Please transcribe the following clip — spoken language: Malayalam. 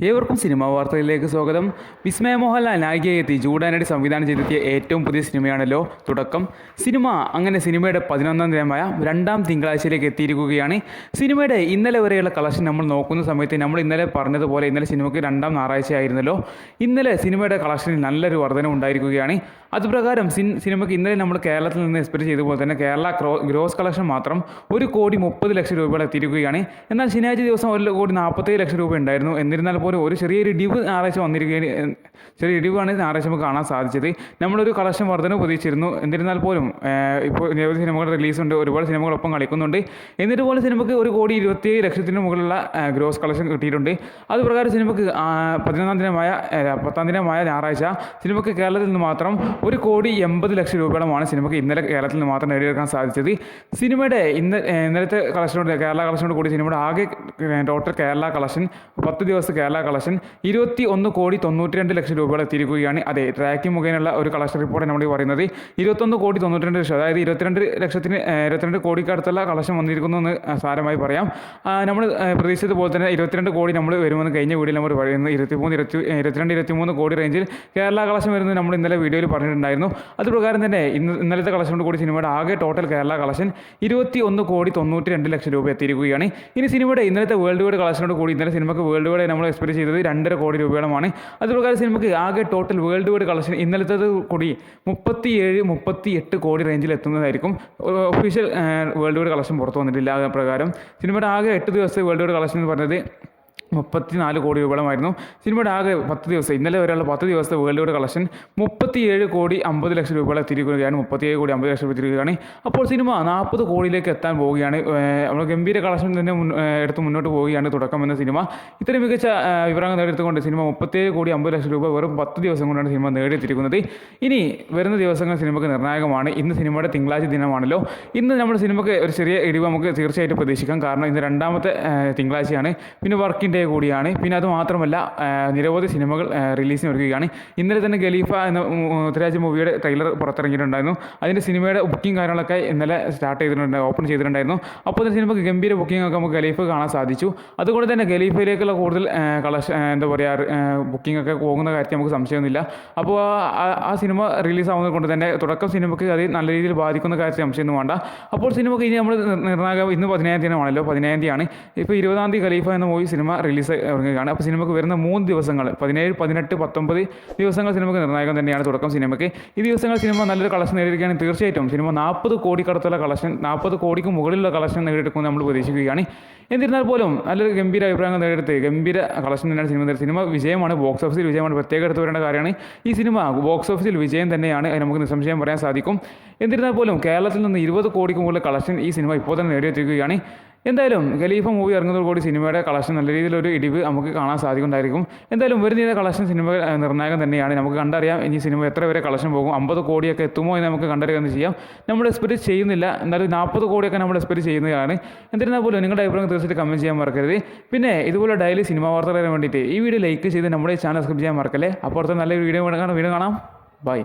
ഏവർക്കും സിനിമാ വാർത്തയിലേക്ക് സ്വാഗതം. വിസ്മയ മോഹൻലാൽ നായികയായി എത്തി ജൂഡാനടി സംവിധാനം ചെയ്തെത്തിയ ഏറ്റവും പുതിയ സിനിമയാണല്ലോ തുടക്കം. സിനിമയുടെ 11ാം ദിനമായ രണ്ടാം തിങ്കളാഴ്ചയിലേക്ക് എത്തിയിരിക്കുകയാണ്. സിനിമയുടെ ഇന്നലെ വരെയുള്ള കളക്ഷൻ നമ്മൾ നോക്കുന്ന സമയത്ത് നമ്മൾ ഇന്നലെ പറഞ്ഞതുപോലെ ഇന്നലെ സിനിമയ്ക്ക് രണ്ടാം ഞായറാഴ്ച ആയിരുന്നല്ലോ. ഇന്നലെ സിനിമയുടെ കളക്ഷനിൽ നല്ലൊരു വർധന ഉണ്ടായിരിക്കുകയാണ്. അതുപ്രകാരം സിനിമയ്ക്ക് ഇന്നലെ നമ്മൾ കേരളത്തിൽ നിന്ന് എക്സ്പെക്ട് ചെയ്ത പോലെ തന്നെ കേരള ഗ്രോസ് കളക്ഷൻ മാത്രം 1,30,00,000 രൂപയോളം എത്തിയിരിക്കുകയാണ്. എന്നാൽ ശനിയാഴ്ച ദിവസം 1,47,00,000 രൂപ ഉണ്ടായിരുന്നു. എന്നിരുന്നാൽ ഒരു ചെറിയൊരു ഇടിവ് ഞായറാഴ്ച വന്നിരിക്കുകയാണ്. ചെറിയ ഇടിവാണ് ഞായറാഴ്ച നമുക്ക് കാണാൻ സാധിച്ചത്. നമ്മളൊരു കളക്ഷൻ വർധന പ്രതീക്ഷിച്ചിരുന്നു. എന്നിരുന്നാൽ പോലും ഇപ്പോൾ നിരവധി സിനിമകൾ റിലീസുണ്ട്, ഒരുപാട് സിനിമകളൊപ്പം കളിക്കുന്നുണ്ട്. എന്നിട്ട് പോലും സിനിമയ്ക്ക് 1,27,00,000 മുകളിലുള്ള ഗ്രോസ് കളക്ഷൻ കിട്ടിയിട്ടുണ്ട്. അതുപ്രകാരം സിനിമയ്ക്ക് 10ാം ദിനമായ ഞായറാഴ്ച സിനിമയ്ക്ക് കേരളത്തിൽ നിന്ന് മാത്രം 1,80,00,000 രൂപയോളമാണ് സിനിമയ്ക്ക് ഇന്നലെ കേരളത്തിൽ നിന്ന് മാത്രം നേടിയെടുക്കാൻ സാധിച്ചത്. സിനിമയുടെ ഇന്നലത്തെ കളക്ഷനോട് കേരള കളക്ഷനോട് കൂടി സിനിമയുടെ ആകെ ടോട്ടൽ കേരള കളക്ഷൻ 10 ദിവസത്തെ കേരള കളക്ഷൻ 21,92,00,000 രൂപയോളം എത്തിയിരിക്കുകയാണ്. അതെ, ട്രാക്കിംഗ് മുഖേനയുള്ള ഒരു കളക്ഷൻ റിപ്പോർട്ട് നമ്മൾ പറയുന്നത് 21,92,00,000, അതായത് 22 കോടിക്കടുത്തുള്ള കളക്ഷൻ വന്നിരിക്കുന്നു എന്ന് സാരമായി പറയാം. നമ്മൾ പ്രതീക്ഷിച്ചതുപോലെ തന്നെ 22 കോടി നമ്മൾ വരുമെന്ന് കഴിഞ്ഞ വീഡിയോയിൽ നമ്മൾ പറയുന്നത് 23 കോടി റേഞ്ചിൽ കേരള കളക്ഷൻ വരുന്നത് നമ്മൾ ഇന്നലെ വീഡിയോയിൽ പറഞ്ഞിട്ടുണ്ടായിരുന്നു. അതുപ്രകാരം തന്നെ ഇന്നലത്തെ കളക്ഷനോട് കൂടി സിനിമയുടെ ആകെ ടോട്ടൽ കേരള കളക്ഷൻ 21,92,00,000 രൂപ എത്തിയിരിക്കുകയാണ്. ഇനി സിനിമയുടെ ഇന്നലത്തെ വേൾഡ് വൈഡ് കളക്ഷനോട് കൂടി ഇന്നലെ സിനിമയ്ക്ക് വേൾഡ് വൈഡ് നമ്മൾ എക്സ്പെക്ട് ചെയ്തത് 2.5 കോടി രൂപയോളമാണ്. അതുപ്രകാരം സിനിമയ്ക്ക് ആകെ ടോട്ടൽ വേൾഡ് വൈഡ് കളക്ഷൻ ഇന്നലത്തേത് കൂടി 37-38 കോടി റേഞ്ചിൽ എത്തുന്നതായിരിക്കും. ഒഫീഷ്യൽ വേൾഡ് വൈഡ് കളക്ഷൻ പുറത്തു വന്നിട്ടില്ല. ആ പ്രകാരം സിനിമയുടെ ആകെ 8 ദിവസത്തെ വേൾഡ് വൈഡ് കളക്ഷൻ എന്ന് പറഞ്ഞത് 34 കോടി രൂപയോളമായിരുന്നു. സിനിമയുടെ ആകെ 10 ദിവസം ഇന്നലെ വരെയുള്ള 10 ദിവസത്തെ വേൾഡ് വൈഡ് കളക്ഷൻ 37,50,00,000 രൂപയോളം എത്തിയിരിക്കുകയാണ്. 37,50,00,000 രൂപ എത്തിയിരിക്കുകയാണ്. അപ്പോൾ സിനിമ 40 കോടിയിലേക്ക് എത്താൻ പോവുകയാണ്. നമ്മൾ ഗംഭീര കളക്ഷൻ തന്നെ എടുത്ത് മുന്നോട്ട് പോവുകയാണ് തുടക്കം എന്ന സിനിമ. ഇത്രയും മികച്ച വിവരങ്ങൾ നേടിയെടുത്തുകൊണ്ട് സിനിമ 37,50,00,000 രൂപ വെറും 10 ദിവസം കൊണ്ടാണ് സിനിമ നേടിയെത്തിയിരിക്കുന്നത്. ഇനി വരുന്ന ദിവസങ്ങൾ സിനിമയ്ക്ക് നിർണായകമാണ്. ഇന്ന് സിനിമയുടെ തിങ്കളാഴ്ച ദിനമാണല്ലോ. ഇന്ന് നമ്മൾ സിനിമയ്ക്ക് ഒരു ചെറിയ ഇടിവ് നമുക്ക് തീർച്ചയായിട്ടും പ്രതീക്ഷിക്കാം. കാരണം ഇന്ന് രണ്ടാമത്തെ തിങ്കളാഴ്ചയാണ്, പിന്നെ വർക്കിംഗ് ഡേ കൂടിയാണ്. പിന്നെ അത് മാത്രമല്ല നിരവധി സിനിമകൾ റിലീസിന് ഒരുക്കുകയാണ്. ഇന്നലെ തന്നെ ഖലീഫ എന്ന പൃഥ്വിരാജ് മൂവിയുടെ ട്രെയിലർ പുറത്തിറങ്ങിയിട്ടുണ്ടായിരുന്നു. അതിൻ്റെ സിനിമയുടെ ബുക്കിംഗ് കാര്യങ്ങളൊക്കെ ഇന്നലെ സ്റ്റാർട്ട് ചെയ്തിട്ടുണ്ട്, ഓപ്പൺ ചെയ്തിട്ടുണ്ടായിരുന്നു. അപ്പോൾ തന്നെ സിനിമയ്ക്ക് ഗംഭീര ബുക്കിംഗ് ഒക്കെ നമുക്ക് ഖലീഫ കാണാൻ സാധിച്ചു. അതുകൊണ്ട് തന്നെ ഖലീഫയിലേക്കുള്ള കൂടുതൽ ബുക്കിംഗ് ഒക്കെ പോകുന്ന കാര്യത്തിൽ നമുക്ക് സംശയമൊന്നുമില്ല. അപ്പോൾ ആ സിനിമ റിലീസാവുന്നത് കൊണ്ട് തന്നെ തുടക്കം സിനിമയ്ക്ക് അത് നല്ല രീതിയിൽ ബാധിക്കുന്ന കാര്യത്തിൽ സംശയമൊന്നും വേണ്ട. അപ്പോൾ സിനിമയ്ക്ക് ഇനി നമ്മൾ നിർണായകം ഇന്ന് 15ാം തീയതിയാണല്ലോ, 15ാം തീയതിയാണ്. ഇപ്പോൾ 20ാം തീയതി ഖലീഫ എന്ന മൂവി സിനിമ റിലീസ് ഇറങ്ങുകയാണ്. അപ്പോൾ സിനിമയ്ക്ക് വരുന്ന 3 ദിവസങ്ങൾ 17, 18, 19 ദിവസങ്ങൾ സിനിമയ്ക്ക് നിർണായകം തന്നെയാണ് തുടക്കം സിനിമയ്ക്ക്. ഈ ദിവസങ്ങൾ സിനിമ നല്ലൊരു കളക്ഷൻ നേടിയിരിക്കുകയാണെങ്കിൽ തീർച്ചയായിട്ടും സിനിമ 40 കോടിക്കടുത്തുള്ള കളക്ഷൻ, 40 കോടിക്ക് മുകളിലുള്ള കളക്ഷൻ നേടിയെടുക്കുമെന്ന് നമ്മൾ പ്രതീക്ഷിക്കുകയാണ്. എന്നിരുന്നാൽ പോലും നല്ലൊരു ഗംഭീര അഭിപ്രായങ്ങൾ നേടിയെടുത്ത് ഗംഭീര കളക്ഷൻ തന്നെയാണ് സിനിമ. സിനിമ വിജയമാണ്, ബോക്സ് ഓഫീസിൽ വിജയമാണ്. പ്രത്യേകം എടുത്തു വരേണ്ട കാര്യമാണ്. ഈ സിനിമ ബോക്സ് ഓഫീസിൽ വിജയം തന്നെയാണ്, നമുക്ക് നിസ്സംശയം പറയാൻ സാധിക്കും. എന്നിരുന്നാൽ പോലും കേരളത്തിൽ നിന്ന് 20 കോടിക്ക് മുകളിൽ കളക്ഷൻ ഈ സിനിമ ഇപ്പോൾ തന്നെ നേടിയെത്തിക്കുകയാണ്. എന്തായാലും ഖലീഫ മൂവി ഇറങ്ങുന്നതോടുകൂടി സിനിമയുടെ കളക്ഷൻ നല്ല രീതിയിലൊരു ഇടിവ് നമുക്ക് കാണാൻ സാധിക്കുന്നുണ്ടായിരിക്കും. എന്തായാലും വരുന്ന കളക്ഷൻ സിനിമ നിർണായകം തന്നെയാണ്. നമുക്ക് കണ്ടറിയാം ഇനി സിനിമ എത്ര വരെ കളക്ഷൻ പോകും, 50 കോടിയൊക്കെ എത്തുമോ എന്ന് നമുക്ക് കണ്ടറിയാൻ ചെയ്യാം. നമ്മൾ എക്സ്പെക്ട് ചെയ്യുന്നില്ല, എന്നാലും 40 കോടിയൊക്കെ നമ്മൾ എക്സ്പെക്ട് ചെയ്യുന്നതാണ്. എന്നിരുന്നാൽ പോലും നിങ്ങളുടെ അഭിപ്രായം തീർച്ചയായിട്ടും കമൻറ്റ് ചെയ്യാൻ മറക്കരുത്. പിന്നെ ഇതുപോലെ ഡെയിലി സിനിമ വാർത്തകൾ വേണ്ടിയിട്ട് ഈ വീഡിയോ ലൈക്ക് ചെയ്ത് നമ്മുടെ ചാനൽ സബ്സ്ക്രൈബ് ചെയ്യാൻ മറക്കല്ലേ. അപ്പോൾ അടുത്ത നല്ലൊരു വീഡിയോ കാണാം. ബൈ.